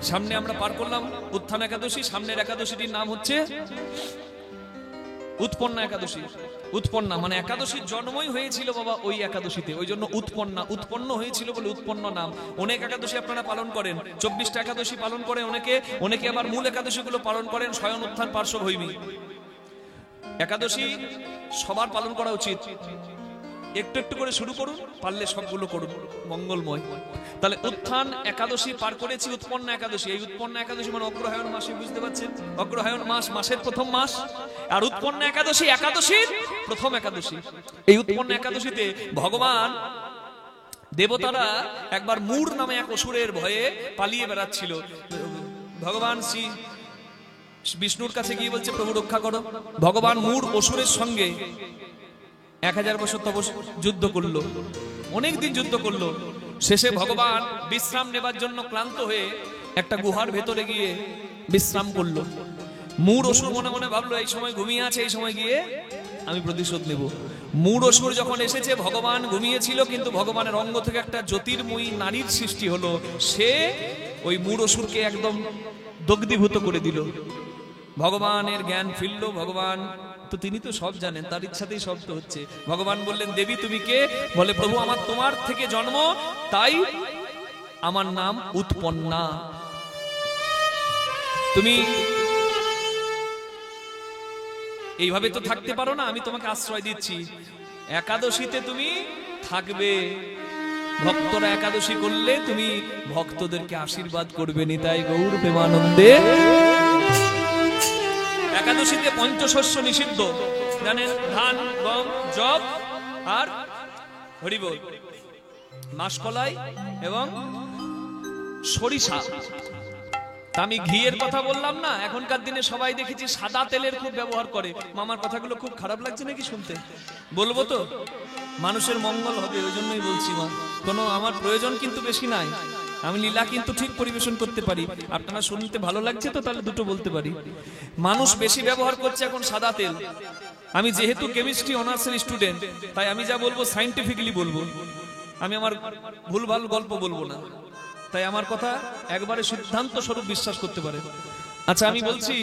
সামনে আমরা পার করলাম উত্থান একাদশী, সামনের একাদশীটির নাম হচ্ছে উৎপন্না একাদশী। উৎপন্না মানে একাদশীর জন্মই হয়েছিল বাবা ওই একাদশীতে, ওই জন্য উৎপন্না, উৎপন্ন হয়েছিল বলে উৎপন্ন নাম। অনেক একাদশী আপনারা পালন করেন, 24টা একাদশী পালন করেন অনেকে, অনেকে আবার মূল একাদশী গুলো পালন করেন স্বয়ং উত্থান পার্শ্বভূমি। একাদশী সবার পালন করা উচিত, একটু একটু করে শুরু করুন, পারলে সবগুলো করুন, মঙ্গলময়। তাহলে উত্থান একাদশী পার করেছি, উৎপন্না একাদশী। এই উৎপন্না একাদশী মানে অগ্রহায়ণ মাসে, বুঝতে পারছেন? অগ্রহায়ণ মাস, মাসের প্রথম মাস। আর উৎপন্না একাদশী একাদশীর প্রথম একাদশী। এই উৎপন্না একাদশীতে ভগবান দেবতারা একবার মূর নামে এক অসুরের ভয়ে পালিয়ে বেড়াচ্ছিল। ভগবান শ্রী বিষ্ণুর কাছে গিয়ে বলছে, প্রভু রক্ষা করো। ভগবান মূর অসুরের সঙ্গে 1000 বছর যুদ্ধ করলো, অনেকদিন যুদ্ধ করলো। শেষে ভগবান বিশ্রাম নেবার জন্য ক্লান্ত হয়ে একটা গুহার ভেতরে গিয়ে বিশ্রাম করলো। মূর অসুর মনে মনে ভাবলো এই সময় ঘুমিয়ে আছে, এই সময় গিয়ে আমি প্রতিশোধ নেব। মূর অসুর যখন এসেছে, ভগবান ঘুমিয়েছিল, কিন্তু ভগবানের অঙ্গ থেকে একটা জ্যোতির্ময়ী নারীর সৃষ্টি হলো। সে ওই মূর অসুরকে একদম দগ্ধীভূত করে দিল। ভগবানের জ্ঞান ফিরল। ভগবান তো তিনি তো সব জানেন, তার ইচ্ছাতেই সব তো হচ্ছে। ভগবান বললেন, দেবী তুমি কে? বলে, প্রভু আমার তোমার থেকে জন্ম, তাই আমার নাম উৎপন্না। তুমি এইভাবে তো থাকতে পারো না, আমি তোমাকে আশ্রয় দিচ্ছি। একাদশীতে তুমি থাকবে, ভক্তরা একাদশী করলে তুমি ভক্তদেরকে আশীর্বাদ করবে। নিতাই গৌর প্রেমানন্দে। একাদশীতে পঞ্চশস্য নিষিদ্ধ, জানেন? ধান, গম, যব আর হরিবোল, মাসকলাই এবং সরিষা। আমি ঘিয়ের কথা বললাম না, এখনকার দিনে সবাই দেখেছি সাদা তেলের খুব ব্যবহার করে। মামার কথাগুলো খুব খারাপ লাগছে নাকি শুনতে? বলবো তো, মানুষের মঙ্গল হবে, ওই জন্যই বলছি। মা কোনো আমার প্রয়োজন কিন্তু বেশি নাই, আমি লীলা কিন্তু ঠিক পরিবেশন করতে পারি। আপনারা শুনতে ভালো লাগছে তো, তাহলে দুটো বলতে পারি। মানুষ বেশি ব্যবহার করছে এখন সাদা তেল। আমি যেহেতু কেমিস্ট্রি অনার্সের স্টুডেন্ট, তাই আমি যা বলবো সায়েন্টিফিক্যালি বলবো, আমি আমার ভুলভাল গল্প বলবো না। তাই আমার কথা একবারে সিদ্ধান্ত স্বরূপ বিশ্বাস করতে পারে। আচ্ছা, আমি বলছি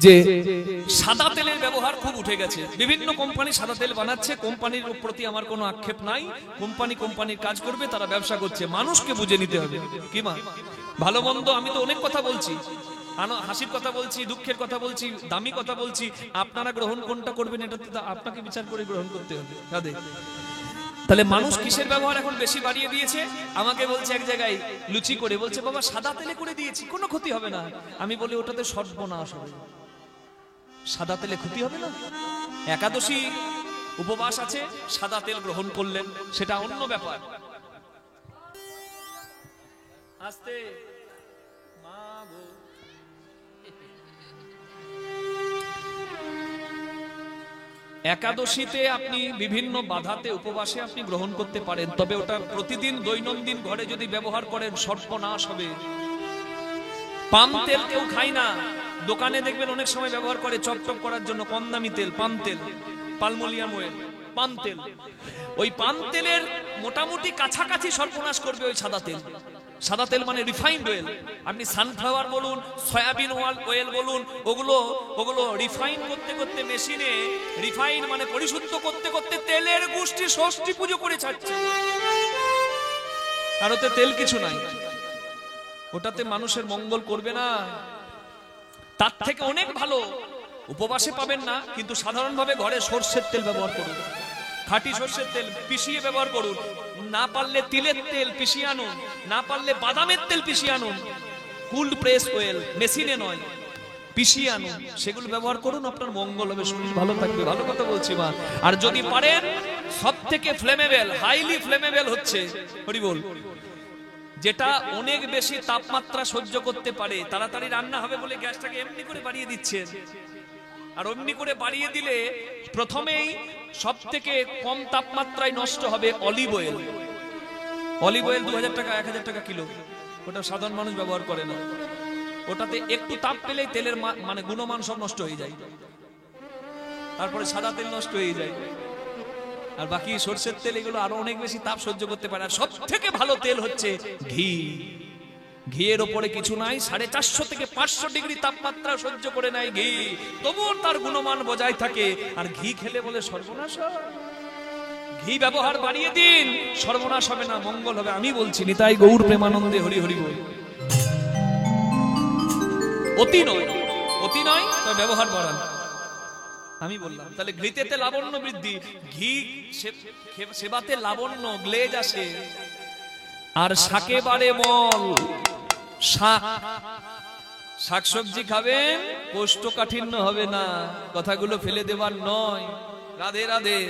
যে সাদা তেলের ব্যবহার খুব উঠে গেছে। বিভিন্ন কোম্পানি সাদা তেল বানাচ্ছে, কোম্পানির প্রতি আমার কোনো আক্ষেপ নাই। কোম্পানির কাজ করবে, তারা ব্যবসা করছে, মানুষকে বুঝে নিতে হবে। কি মা, ভালো মন্দ আমি তো অনেক কথা বলছি, হাসির কথা বলছি, দুঃখের কথা বলছি, দামি কথা বলছি। আপনারা গ্রহণ কোনটা করবেন এটা তো আপনাকে বিচার করে গ্রহণ করতে হবে। তাহলে মানুষ কিসের ব্যবহার এখন বেশি বাড়িয়ে দিয়েছে? আমাকে বলছে এক জায়গায় লুচি করে, বলছে বাবা সাদা তেলে করে দিয়েছি, কোনো ক্ষতি হবে না। আমি বলি ওটাতে সর্বনাশ হবে, সাদা তেলে ক্ষতি হবে না। একাদশী উপবাস আছে, সাদা তেল গ্রহণ করলেন, সেটা অন্য ব্যাপার। আস্তে মা গো, একাদশীতে আপনি বিভিন্ন বাধাতে উপবাসে আপনি গ্রহণ করতে পারেন, তবে ওটা প্রতিদিন দৈনন্দিন ঘরে যদি ব্যবহার করেন সর্বনাশ হবে। পাম তেল কেউ খায় না, দোকানে দেখবেন অনেক সময় ব্যবহার করে চপচপ করার জন্য কম দামি তেল, পাম তেল, পালমোলিয়াম অয়েল, পাম তেল। ওই পাম তেলের মোটামুটি কাছাকাছি সর্বনাশ করবে ওই সাদা তেল। সাদা তেল মানে রিফাইন্ড অয়েল। আপনি সানফ্লাওয়ার বলুন, সয়াবিন অয়েল বলুন, ওগুলো রিফাইন করতে করতে মেশিনে, রিফাইন মানে পরিশুদ্ধ করতে করতে তেলের গোষ্ঠী ষষ্ঠী পুজো করে ছাড়ছে। আর ওতে তেল কিছু নাই, ওটাতে মানুষের মঙ্গল করবে না। তার থেকে অনেক ভালো, উপবাসে পাবেন না, কিন্তু সাধারণভাবে ঘরে সরষের তেল ব্যবহার করুন, খাঁটি সরষের তেল পিষিয়ে ব্যবহার করুন। না পারলে তিলের তেল পিষিয়ে আনুন, না পারলে বাদামের তেল পিষিয়ে আনুন, কুল্ড প্রেস অয়েল, মেশিনে নয়, পিষিয়ে আনুন, সেগুলো ব্যবহার করুন, আপনার মঙ্গল হবে, শরীর ভালো থাকবে। ভালো কথা বলছি মা। আর যদি পারেন, সব থেকে ফ্লেমেবল, হাইলি ফ্লেমেবল হচ্ছে হরিবোল, যেটা অনেক বেশি তাপমাত্রা সহ্য করতে পারে। তাড়াতাড়ি রান্না হবে বলে গ্যাসটাকে এমনি করে বাড়িয়ে দিচ্ছেন, আর অমনি করে বাড়িয়ে দিলে প্রথমেই সব থেকে কম তাপমাত্রায় নষ্ট হবে অলিভ অয়েল। অলিভ অয়েল 2000 টাকা 1000 টাকা কিলো, ওটা সাধারণ মানুষ ব্যবহার করে না। ওটাতে একটু তাপ পেলেই তেলের মানে গুণমান সব নষ্ট হয়ে যায়, তারপরে সাদা তেল নষ্ট হয়ে যায়। আর বাকি সরষের তেল এগুলো আরো অনেক বেশি তাপ সহ্য করতে পারে। আর সব থেকে ভালো তেল হচ্ছে ঘি। ঘিয়ের ওপরে কিছু নাই, 450 থেকে 500 ডিগ্রি তাপমাত্রা সহ্য করে নেয় ঘি, তবুও তার গুণমান বজায় থাকে। আর ঘি খেলে বলে সর্বনাশ। ঘি ব্যবহার বাড়িয়ে দিন, সর্বনাশ হবে না, মঙ্গল হবে। আমি বলছি নিতাই গৌর প্রেমানন্দে হরি হরি বল। অতি নয়, অতি নয়, তবে ব্যবহার বাড়ান। আমি বললাম তাহলে ঘৃতেতে লাবণ্য বৃদ্ধি, ঘি সেবাতে লাবণ্য গ্লেজ আসে। আর শাকে বাড়ে বল, শাকসবজি খাবেন, কোষ্ঠকাঠিন্য হবে না। কথাগুলো ফেলে দেবার নয়। রাধে রাধে।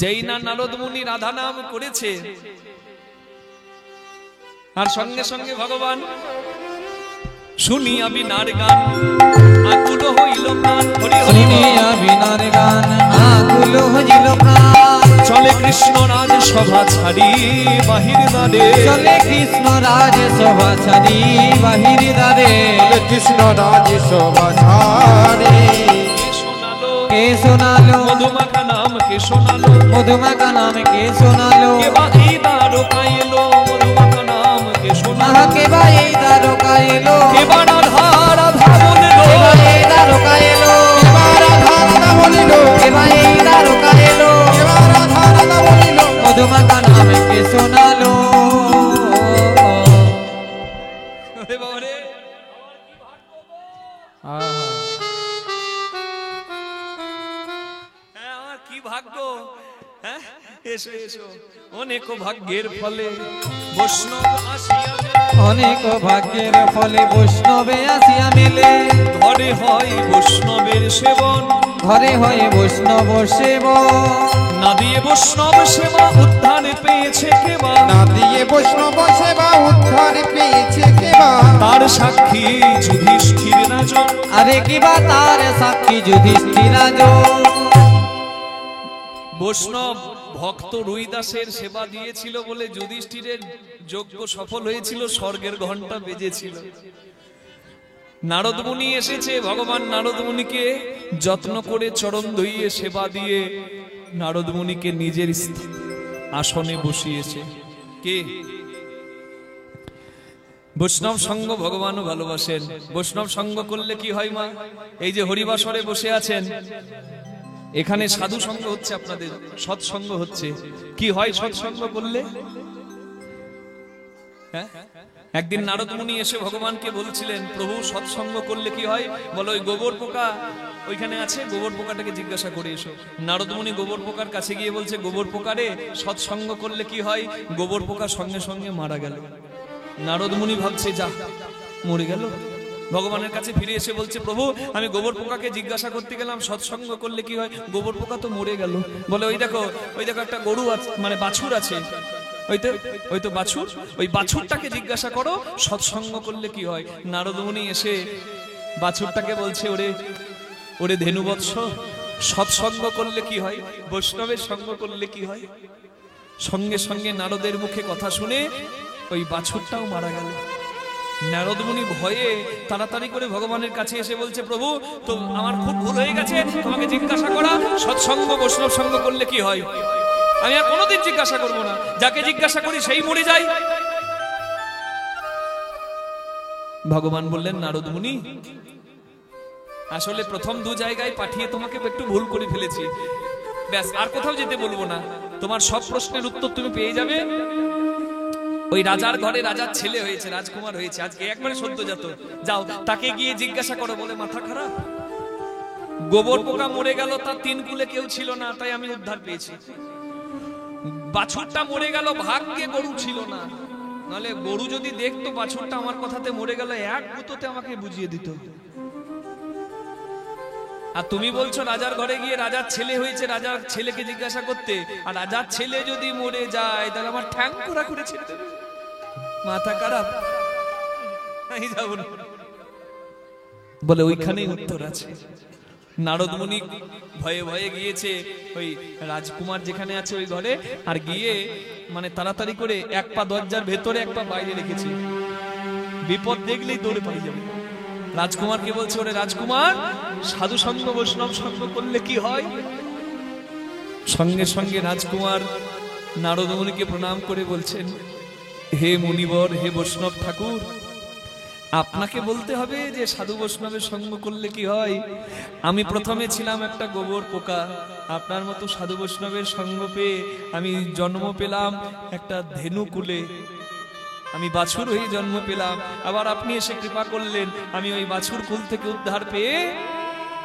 যেই না নারদ মুনি রাধা নাম করেছে, আর সঙ্গে সঙ্গে ভগবান শুনিয়া বিনার গান আকুল হইল প্রাণ। শুনিয়া বিনার গান আকুল হইল প্রাণ। চলে কৃষ্ণ রাজ সভা ছাড়ি বাহির দ্বারে, চলে কৃষ্ণ রাজ সভা ছাড়ি বাহির দ্বারে, কৃষ্ণ রাজ সভা ছাড়ি। কে শোনালো মধুমাখা নাম, কে শোনালো মধুমাখা নাম, কে শোনালো কেবা এই দ্বারকা এলো, মধুমাখা নাম কে শোনালো, কেবা এই দ্বারকা এলো, কেবা রাধা রাধা বলিল, কেবা এই দ্বারকা এলো, কেবা রাধা রাধা বলিল, কেবা এই দ্বারকা এলো, কেবা রাধা রাধা বলিল, মধুমাখা নাম কে শোনালো। আরে বাবা রে, কি ভাগ্য। হ্যাঁ, এসো এসো। অনেক ভাগ্যের ফলে বৈষ্ণব আসিয়া, অনেক ভাগ্যের ফলে বৈষ্ণবে আসিয়া মেলে। ঘরে হয় বৈষ্ণবের সেবন, ঘরে হয় বৈষ্ণব সেবন। না দিয়ে বৈষ্ণব সেবা উদ্ধার পেয়েছে কেবা, না দিয়ে বৈষ্ণব সেবা উদ্ধার পেয়েছে কেবা। তার সাক্ষী যুধিষ্ঠির রাজন, আরে কিবা তার সাক্ষী যুধিষ্ঠির রাজন। বৈষ্ণব ভক্ত রুইদাসের সেবা দিয়েছিল বলে যুধিষ্ঠিরের যজ্ঞ সফল হয়েছিল, স্বর্গের ঘন্টা বেজেছিল। নারদ মুনি এসেছে, ভগবান নারদ মুনিকে যত্ন করে চরণ ধুইয়ে সেবা দিয়ে নারদ মুনিকে নিজের আসনে বসিয়েছে। কে? বৈষ্ণব সঙ্গ ভগবানও ভালোবাসেন। বৈষ্ণব সঙ্গ করলে কি হয় মা? এই যে হরিবাসরে বসে আছেন, এখানে সাধু সঙ্গ হচ্ছে, আপনাদের সৎসঙ্গ হচ্ছে। কি হয় সৎসঙ্গ করলে? হ্যাঁ, একদিন নারদ মুনি এসে ভগবানকে বলছিলেন, প্রভু সৎসঙ্গ করলে কি হয়? বলো ওই গোবর পোকা ওইখানে আছে, গোবর পোকাটাকে জিজ্ঞাসা করে এসো। নারদ মুনি গোবর পোকার কাছে গিয়ে বলছে, গোবর পোকারে সৎসঙ্গ করলে কি হয়? গোবর পোকা সঙ্গে সঙ্গে মারা গেল। নারদ মুনি ভাবছে, যা মরে গেল। ভগবানের কাছে ফিরে এসে বলছে, প্রভু আমি গোবর পোকাকে জিজ্ঞাসা করতে গেলাম সৎসঙ্গ করলে কি হয়, গোবর পোকা তো মরে গেল। বলে ওই দেখো একটা গরু আছে, মানে বাছুর আছে, ওই তো বাছুর, ওই বাছুরটাকে জিজ্ঞাসা করো সৎসঙ্গ করলে কি হয়। নারদ মুনি এসে বাছুরটাকে বলছে, ওরে ধেনুবৎস, সৎসঙ্গ করলে কি হয়, বৈষ্ণবের সঙ্গ করলে কি হয়। সঙ্গে সঙ্গে নারদের মুখে কথা শুনে ওই বাছুরটাও মারা গেল। নারদ মুনি ভয়ে তাড়াতাড়ি করে ভগবানের কাছে এসে বলছে, প্রভু তো আমার খুব ভুল হয়ে গেছে, তোমাকে জিজ্ঞাসা করা সৎসঙ্গ বৈষ্ণব সঙ্গ করলে কি হয়। আমি আর কোনোদিন জিজ্ঞাসা করবো না, যাকে জিজ্ঞাসা করি সেই মরে যায়। ভগবান বললেন, নারদ মুনি আসলে প্রথম দু জায়গায় পাঠিয়ে তোমাকে একটু ভুল করে ফেলেছি, ব্যাস আর কোথাও যেতে বলবো না, তোমার সব প্রশ্নের উত্তর তুমি পেয়ে যাবে। ওই রাজার ঘরে রাজার ছেলে হয়েছে, রাজকুমার হয়েছে, আজকে একবারে সদ্যজাত, যাও তাকে গিয়ে জিজ্ঞাসা করো। বলে মাথা খারাপ, গোবর পোকা মরে গেল, তার তিন কুলে কেউ ছিল না, তাই আমি উদ্ধার পেয়েছি। বাছুরটা মরে গেল, ভাগ্যে গরু ছিল না, নাহলে গরু যদি দেখতো বাছুরটা আমার কথাতে মরে গেল, এক গুঁতোতে আমাকে বুঝিয়ে দিত। আর তুমি বলছো রাজার ঘরে গিয়ে রাজার ছেলে হয়েছে, রাজার ছেলেকে জিজ্ঞাসা করতে, আর রাজার ছেলে যদি মরে যায় তাহলে আমার ঠ্যাং খোঁড়া করে ছেড়ে দেবে। মাথা খারাপ, যাব না। বলে ওইখানেই উত্তর আছে। নারদ মুনি ভয়ে ভয়ে গিয়েছে ওই রাজকুমার যেখানে আছে ওই ঘরে, আর গিয়ে মানে তাড়াতাড়ি করে এক পা দরজার ভেতরে এক পা বাইরে রেখেছে, বিপদ দেখলেই দৌড়ে পালিয়ে যাবে। রাজকুমারকে বলছে, ওরে রাজকুমার সাধু সঙ্গ বৈষ্ণব সঙ্গ করলে কি হয়। সঙ্গে সঙ্গে রাজকুমার নারদ মুনিকে প্রণাম করে বলছেন, হে মুনিবর, হে বৈষ্ণব ঠাকুর, আপনাকে বলতে হবে যে সাধু বৈষ্ণবের সঙ্গ করলে কি হয়। আমি প্রথমে ছিলাম একটা গোবর পোকা, আপনার মতো সাধু বৈষ্ণবের সঙ্গ পেয়ে আমি জন্ম পেলাম একটা ধেনুকুলে, আমি বাছুর হয়ে জন্ম পেলাম। আবার আপনি এসে কৃপা করলেন, আমি ওই বাছুর কুল থেকে উদ্ধার পেয়ে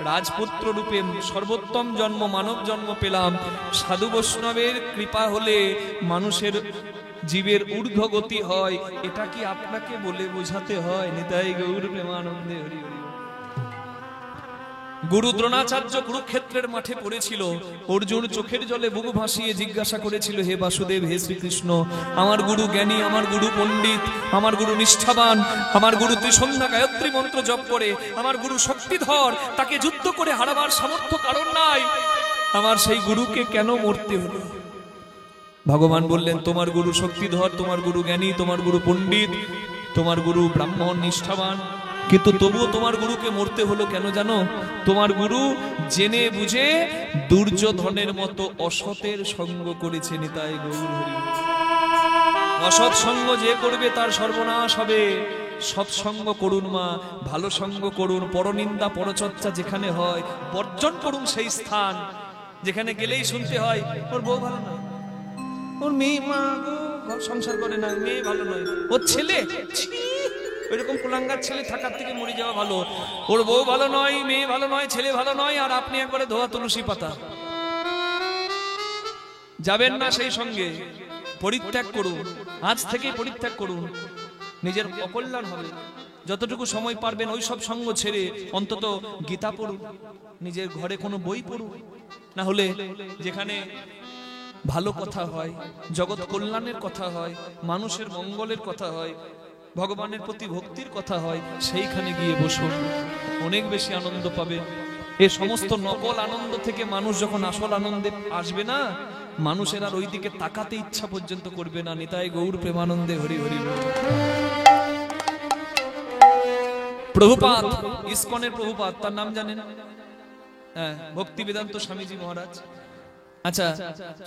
রাজপুত্র রূপে সর্বোত্তম জন্ম, মানব জন্ম পেলাম। সাধু বৈষ্ণবের কৃপা হলে মানুষের জীবের ঊর্ধ্ব গতি হয়, এটা কি আপনাকে বলে বোঝাতে হয়? নিতাই গৌর প্রেমানন্দে হরি হরি। গুরু দ্রোণাচার্য কুরুক্ষেত্রের মাঠে পড়েছিল, অর্জুন চোখের জলে বুক ভাসিয়ে জিজ্ঞাসা করেছিল, হে বাসুদেব, হে শ্রীকৃষ্ণ, আমার গুরু জ্ঞানী, আমার গুরু পণ্ডিত, আমার গুরু নিষ্ঠাবান, আমার গুরু ত্রিসন্ধ্যা গায়ত্রী মন্ত্র জপ করে, আমার গুরু শক্তিধর, তাকে যুদ্ধ করে হারাবার সামর্থ্য কারণ নাই, আমার সেই গুরুকে কেন মরতে হলো? ভগবান বললেন, তোমার গুরু শক্তিধর, তোমার গুরু জ্ঞানী, তোমার গুরু পণ্ডিত, তোমার গুরু ব্রাহ্মণ নিষ্ঠাবান, কিন্তু তবুও তোমার গুরুকে মরতে হলো কেন জানো? তোমার গুরু জেনে বুঝে দুর্যোধনের মতো অসতের সঙ্গ করেছে। নিতাই গৌর হরি। অসৎ সঙ্গ যে করবে তার সর্বনাশ হবে। সৎসঙ্গ করুন মা, ভালো সঙ্গ করুন, পরনিন্দা পরচর্চা যেখানে হয় বর্জন করুন সেই স্থান যেখানে গেলেই শুনতে হয় ওর বউ ভালো নয়, ওর মেয়ে মা ঘর সংসার করে না, মেয়ে ভালো নয়, ওর ছেলে ওইরকম কুলাঙ্গার ছেলে থাকার থেকে মরে যাওয়া ভালো। ওর বউ ভালো নয়, মেয়ে ভালো নয়, ছেলে ভালো নয়, আর আপনি একবারে ধোয়া তুলসী পাতা। যাবেন না সেই সঙ্গে, পরিত্যাগ করুন, আজ থেকেই পরিত্যাগ করুন, নিজের অকল্যাণ হবে। যতটুকু সময় পারবেন ওই সব সঙ্গ ছেড়ে অন্তত গীতা পড়ুন, নিজের ঘরে কোনো বই পড়ুন, না হলে যেখানে ভালো কথা হয়, জগৎ কল্যাণের কথা হয়, মানুষের মঙ্গলের কথা হয়, ভগবানের প্রতি ভক্তির কথা হয়, সেইখানে গিয়ে বসুন, অনেক বেশি আনন্দ পাবে। এই সমস্ত নকল আনন্দ থেকে মানুষ যখন আসল আনন্দে আসবে না, মানুষের আর ওই দিকে তাকাতে ইচ্ছা পর্যন্ত করবে না। নিতাই গৌর প্রেমানন্দে হরি হরি। প্রভুপাদ, ইসকনের প্রভুপাদ, তার নাম জানেন? হ্যাঁ, ভক্তি বেদান্ত স্বামীজি মহারাজ। আচ্ছা,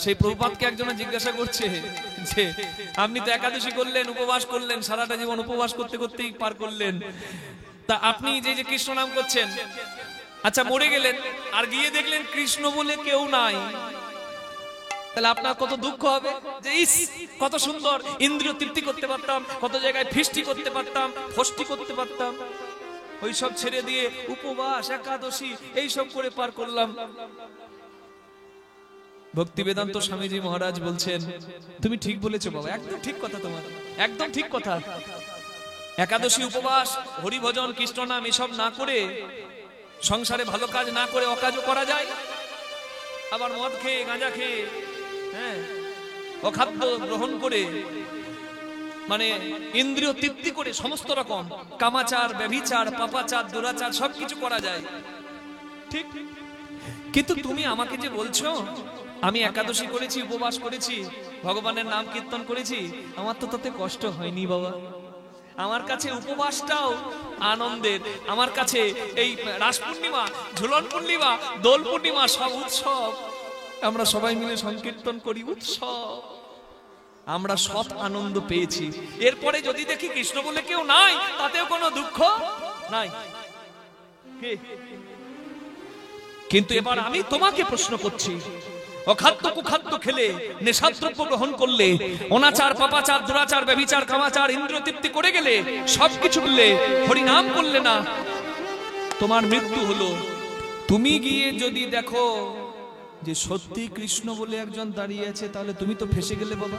সেই প্রভুপাদকে একজনে জিজ্ঞাসা করছে যে আপনি তো একাদশী করলেন, উপবাস করলেন, সারাটা জীবন উপবাস করতে করতেই পার করলেন, তা আপনি যে কৃষ্ণ নাম করছেন, আচ্ছা মরে গেলেন আর গিয়ে দেখলেন কৃষ্ণ বলে কেউ নাই, তাহলে আপনার কত দুঃখ হবে যে ইস কত সুন্দর ইন্দ্রিয় তৃপ্তি করতে পারতাম, কত জায়গায় ফিস্টি করতে পারতাম, ফষ্টি করতে পারতাম, ওই সব ছেড়ে দিয়ে উপবাস একাদশী এইসব করে পার করলাম। ভক্তি বেদান্ত স্বামীজি মহারাজ বলছেন, তুমি ঠিক বলেছো বাবা, একদম ঠিক কথা, তোমার একদম ঠিক কথা। একাদশী উপবাস হরিভজন কৃষ্ণ নাম এসব না করে, সংসারে ভালো কাজ না করে অকাজও করা যায়, আবার মদ খেয়ে গাঁজা খেয়ে, হ্যাঁ, অখাদ্য গ্রহণ করে, মানে ইন্দ্রিয় তৃপ্তি করে সমস্ত রকম কামাচার, ব্যভিচার, পাপাচার, দুরাচার সবকিছু করা যায়, ঠিক। কিন্তু তুমি আমাকে যে বলছো আমি একাদশী করেছি, উপবাস করেছি, ভগবানের নাম কীর্তন করেছি, আমার তো তাতে কষ্ট হয়নি বাবা। আমার কাছে উপবাসটাও আনন্দের, আমার কাছে এই রাস পূর্ণিমা, ঝুলন পূর্ণিমা, দোল পূর্ণিমা সব উৎসব, আমরা সবাই মিলে সংকীর্তন করি, উৎসব, আমরা সৎ আনন্দ পেয়েছি। এরপরে যদি দেখি কৃষ্ণ বলে কেউ নাই, তাতেও কোনো দুঃখ নাই। কিন্তু এবার আমি তোমাকে প্রশ্ন করছি, অখাদ্য কুখাদ্য খেলে, নেশাদ্রব্য গ্রহণ করলে, অনাচার, পাপাচার, দুরাচার, ব্যভিচার, কামাচার, ইন্দ্রিয় তৃপ্তি করে গেলে, সবকিছু করলে, হরিনাম করলে না, তোমার মৃত্যু হলো। তুমি গিয়ে যদি দেখো যে সত্যি কৃষ্ণ বলে একজন দাঁড়িয়ে আছে, তাহলে তুমি তো ফেসে গেলে বাবা।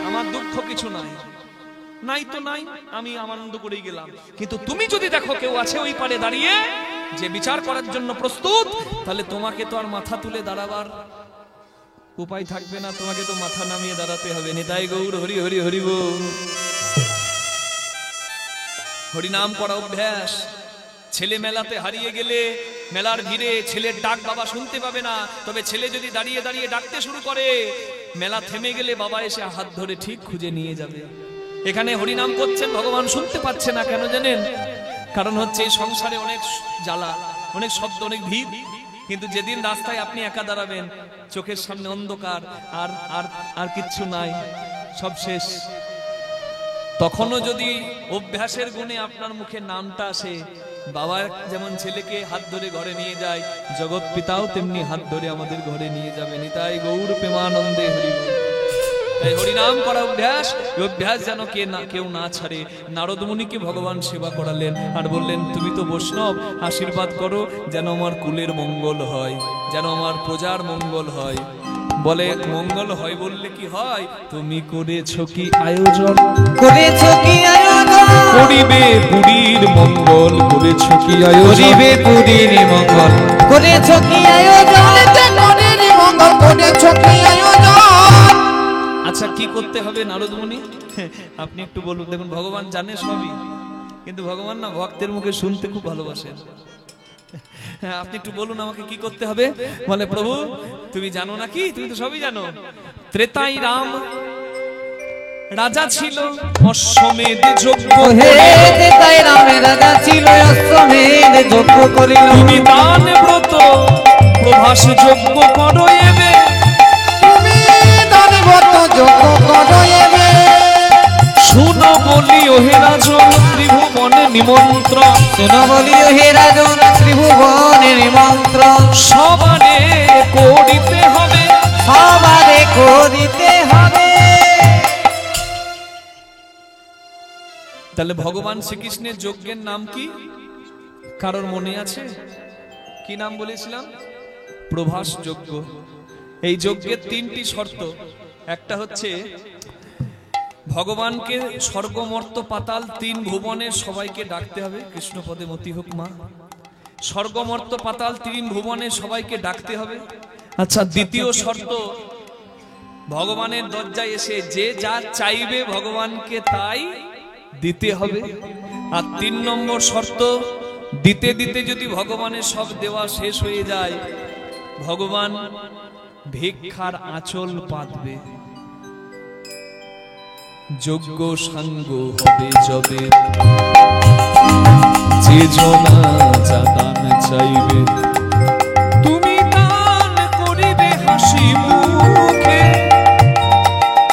আমার দুঃখ কিছু নাই, নাই তো নাই, আমি আনন্দ করেই গেলাম। কিন্তু তুমি যদি দেখো কেউ আছে ওই পারে দাঁড়িয়ে যে বিচার করার জন্য প্রস্তুত, তাহলে তোমাকে তো আর মাথা তুলে দাঁড়াবার উপায় থাকবে না, তোমাকে তো মাথা নামিয়ে দাঁড়াতে হবে। নিতাই গৌর হরি হরি হরি বল। হরিনাম করা অভ্যাস। ছেলে মেলাতে হারিয়ে গেলে, মেলার ভিড়ে ছেলের ডাক বাবা শুনতে পাবে না, তবে ছেলে যদি দাঁড়িয়ে দাঁড়িয়ে ডাকতে শুরু করে, মেলা থেমে গেলে বাবা এসে হাত ধরে ঠিক খুঁজে নিয়ে যাবে। এখানে হরিনাম করছেন, ভগবান শুনতে পাচ্ছে না, কেন জানেন? কারণ হচ্ছে এই সংসারে অনেক জ্বালা, অনেক শব্দ, অনেক ভিড়। কিন্তু যেদিন রাস্তায় আপনি একা দাঁড়াবেন, চোখের সামনে অন্ধকার, আর আর আর কিচ্ছু নাই, সব শেষ, তখনও যদি অভ্যাসের গুণে আপনার মুখে নামটা আসে, বাবা যেমন ছেলেকে হাত ধরে ঘরে নিয়ে যায়, জগৎ পিতাও তেমনি হাত ধরে আমাদের ঘরে নিয়ে যাবে। নিতাই গৌর প্রেমানন্দে হরি বল। তাই হরিনাম করা অভ্যাস, এই অভ্যাস যেন কেউ না ছাড়ে। নারদ মুনিকে ভগবান সেবা করালেন আর বললেন, তুমি তো বৈষ্ণব, আশীর্বাদ করো যেন আমার কুলের মঙ্গল হয়, যেন আমার প্রজার মঙ্গল হয়। বলে মঙ্গল হয় বললে কি হয়? তুমি করেছো কি আয়োজন, করেছো কি আয়োজন, করিবে পুরীর মঙ্গল, করেছো কি আয়োজন, করিবে পুরীর মঙ্গল, করেছো কি আয়োজন, পুরীর মঙ্গল, করেছো কি আয়োজন। আচ্ছা কি করতে হবে নারদ মুনি? আপনি একটু বলুন। দেখুন ভগবান জানে সবই, কিন্তু ভগবান না ভক্তের মুখে শুনতে খুব ভালোবাসেন। হ্যাঁ, আপনি একটু বলুন আমাকে কি করতে হবে। বলে, প্রভু তুমি জানো নাকি? তুমি তো সবই জানো। ত্রেতাই রাম রাজা ছিল, অশ্বমেধ যজ্ঞ হে ত্রেতাই রামের রাজা ছিল, অশ্বমেধ যজ্ঞ করিল। তুমি দান ব্রত প্রভাস যজ্ঞ করো এবে, তুমি দান ব্রত যজ্ঞ করো এবে। শুনো বলি ওহে রাজন ত্রিভুবনে নিমন্ত্রণ, শুনো বলি হে রাজন ত্রিভুবনে নিমন্ত্রণ। সবারে করিতে হবে, সবারে করিতে হবে। তাহলে ভগবান শ্রীকৃষ্ণের যজ্ঞের নাম কি? কারোর মনে আছে? কি নাম বলেছিলাম? প্রভাস যজ্ঞ। এই যজ্ঞের তিনটি শর্ত। একটা হচ্ছে ভগবানকে স্বর্গ মর্ত পাতাল তিন ভুবনের সবাইকে ডাকতে হবে। কৃষ্ণ পদে মতি হোক মা। স্বর্গ মর্ত পাতাল তিন ভুবনের সবাইকে ডাকতে হবে। আচ্ছা, দ্বিতীয় শর্ত, ভগবানের দরজায় এসে যে যা চাইবে ভগবানকে তাই দিতে হবে। আর 3 নম্বর শর্ত, দিতে দিতে যদি ভগবানের সব দেওয়া শেষ হয়ে যায়, ভগবান ভিক্ষার আঁচল পাতবে। যোগ্য সাঙ্গ হবে যবে, যে জনা যা দান চাইবে, তুমি দান করিবে হাসি মুখে,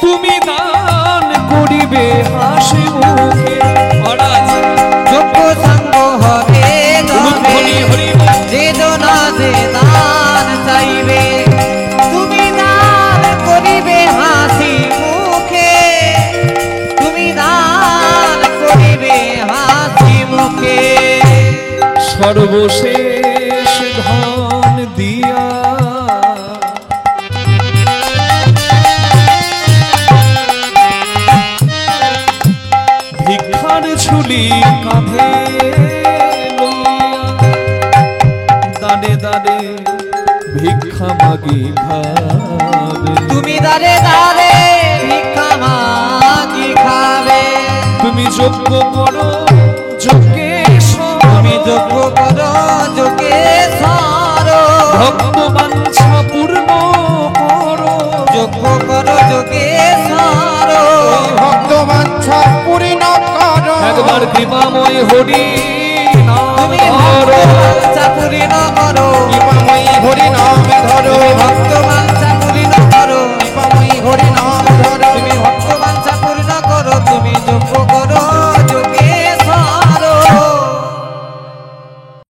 তুমি দান করিবে হাসি মুখে। যোগ্য সাঙ্গ হবে যবে, যে জনা যে দান চাইবে, তুমি দান করিবে হাসি মুখে, তুমি দান করিবে হাসি মুখে। সর্বশেষ ধন দিয়া ভিক্ষার ঝুলি কাঁধে লইয়া, দাঁড়ে দাঁড়ে ভিক্ষা মাগি খাবে, তুমি দাঁড়ে দাঁড়ে ভিক্ষা মাগি খাবে। তুমি যজ্ঞ করো যজ্ঞে, তুমি যজ্ঞ করো যজ্ঞে সারো, ভক্ত